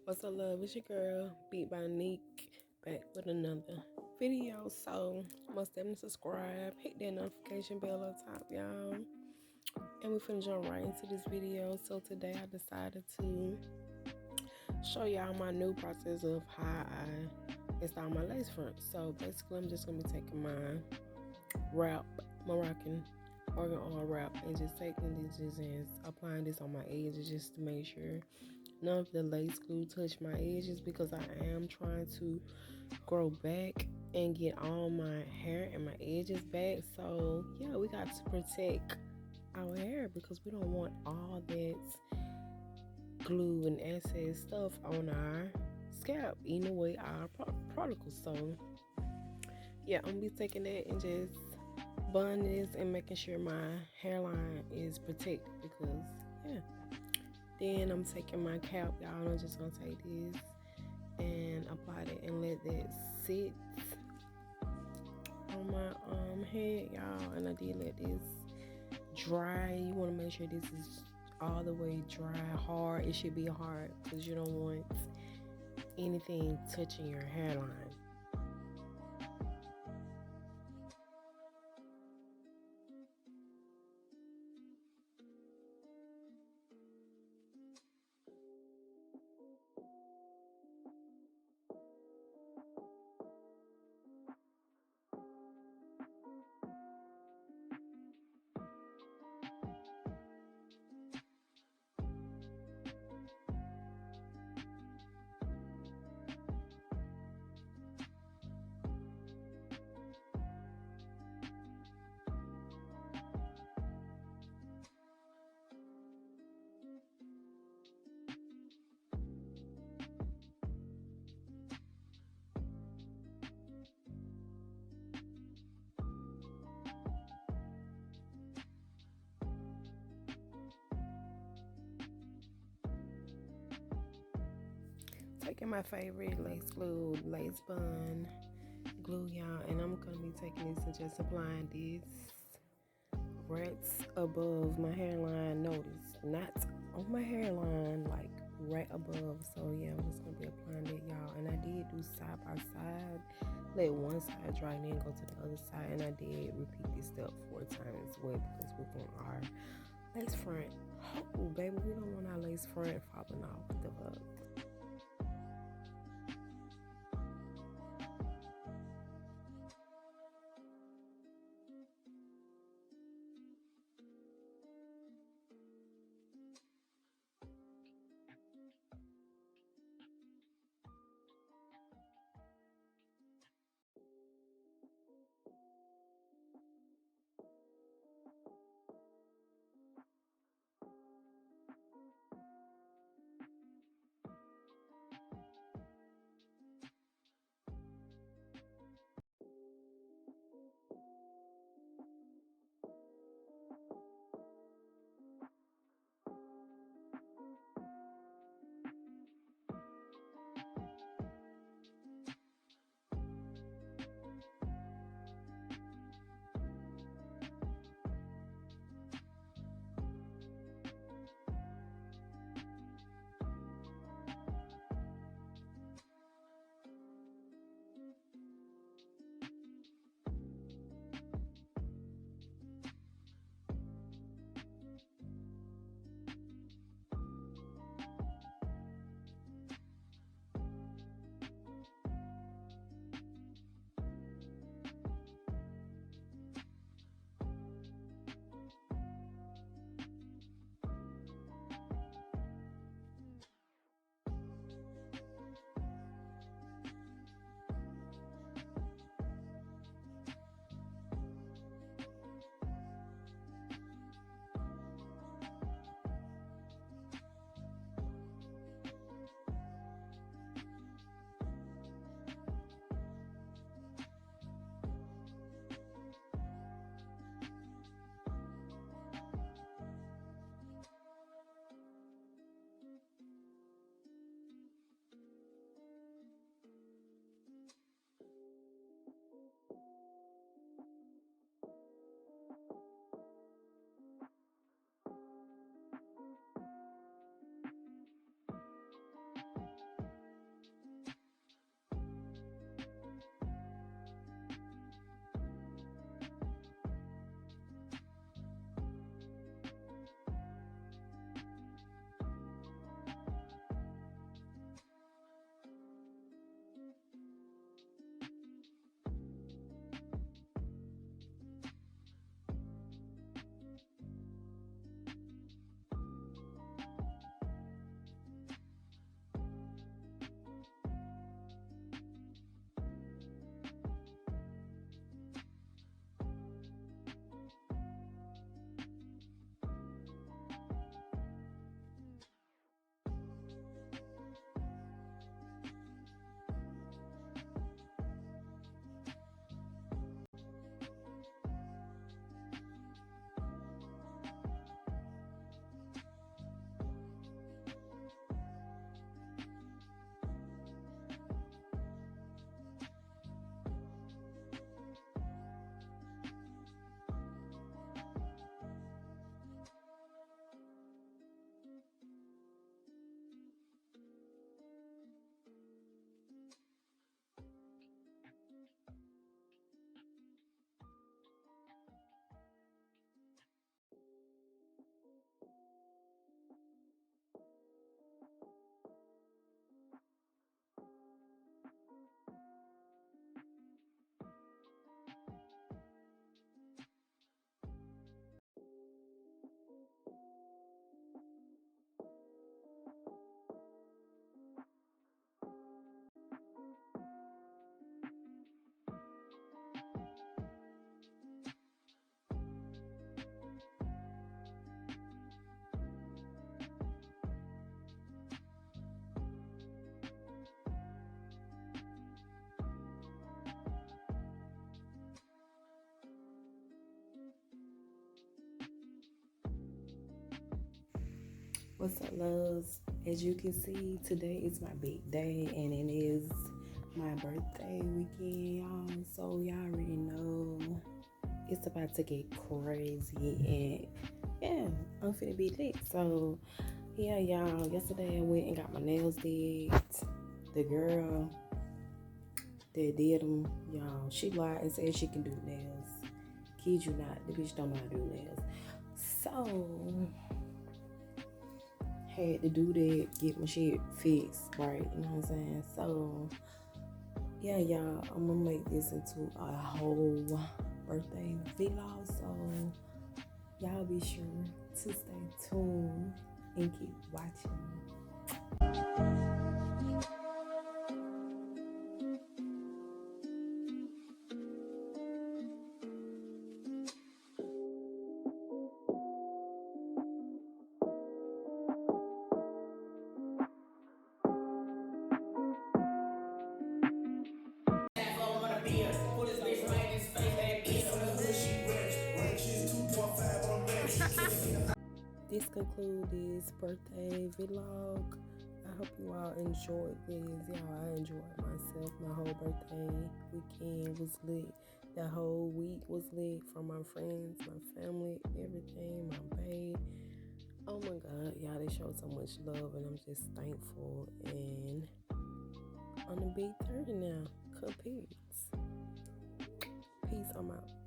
What's up, love? It's your girl, Bii Neek, back with another video. So, most definitely subscribe, hit that notification bell up top, y'all. And we finna jump right into this video. So, today I decided to show y'all my new process of how I install my lace front. So, basically, I'm just gonna be taking my wrap, Moroccan organ oil wrap, and just taking this and applying this on my edges just to make sure none of the lace glue touch my edges, because I am trying to grow back and get all my hair and my edges back. So yeah, we got to protect our hair because we don't want all that glue and excess stuff on our scalp eating away our particles. So yeah, I'm gonna be taking that and just bun this and making sure my hairline is protected, because yeah. Then I'm taking my cap, y'all. I'm just gonna take this and apply that and let that sit on my head, y'all. And I did let this dry. You want to make sure this is all the way dry, hard. It should be hard because you don't want anything touching your hairline. Taking my favorite lace glue, lace bun glue, y'all, and I'm gonna be taking this and just applying this right above my hairline. Notice, not on my hairline, like right above. So yeah, I'm just gonna be applying it, y'all. And I did do side by side, let one side dry and then go to the other side. And I did repeat this step 4 times as well, because we want our lace front. Oh baby, we don't want our lace front falling off the fuck. What's up, loves? As you can see, today is my big day and it is my birthday weekend, y'all. So y'all already know it's about to get crazy and yeah, I'm finna be lit. So yeah, y'all, yesterday I went and got my nails did. The girl that did them, y'all, she lied and said she can do nails. Kid you not, the bitch don't know how to do nails. So had to do that, get my shit fixed, right? You know what I'm saying? So yeah, y'all, I'm gonna make this into a whole birthday vlog. So y'all be sure to stay tuned and keep watching. This concludes this birthday vlog. I hope you all enjoyed this. Y'all, I enjoyed myself. My whole birthday weekend was lit. The whole week was lit, from my friends, my family, everything, my babe. Oh my God, y'all, they showed so much love and I'm just thankful. And on the big 30 now, compares. Peace, I'm out.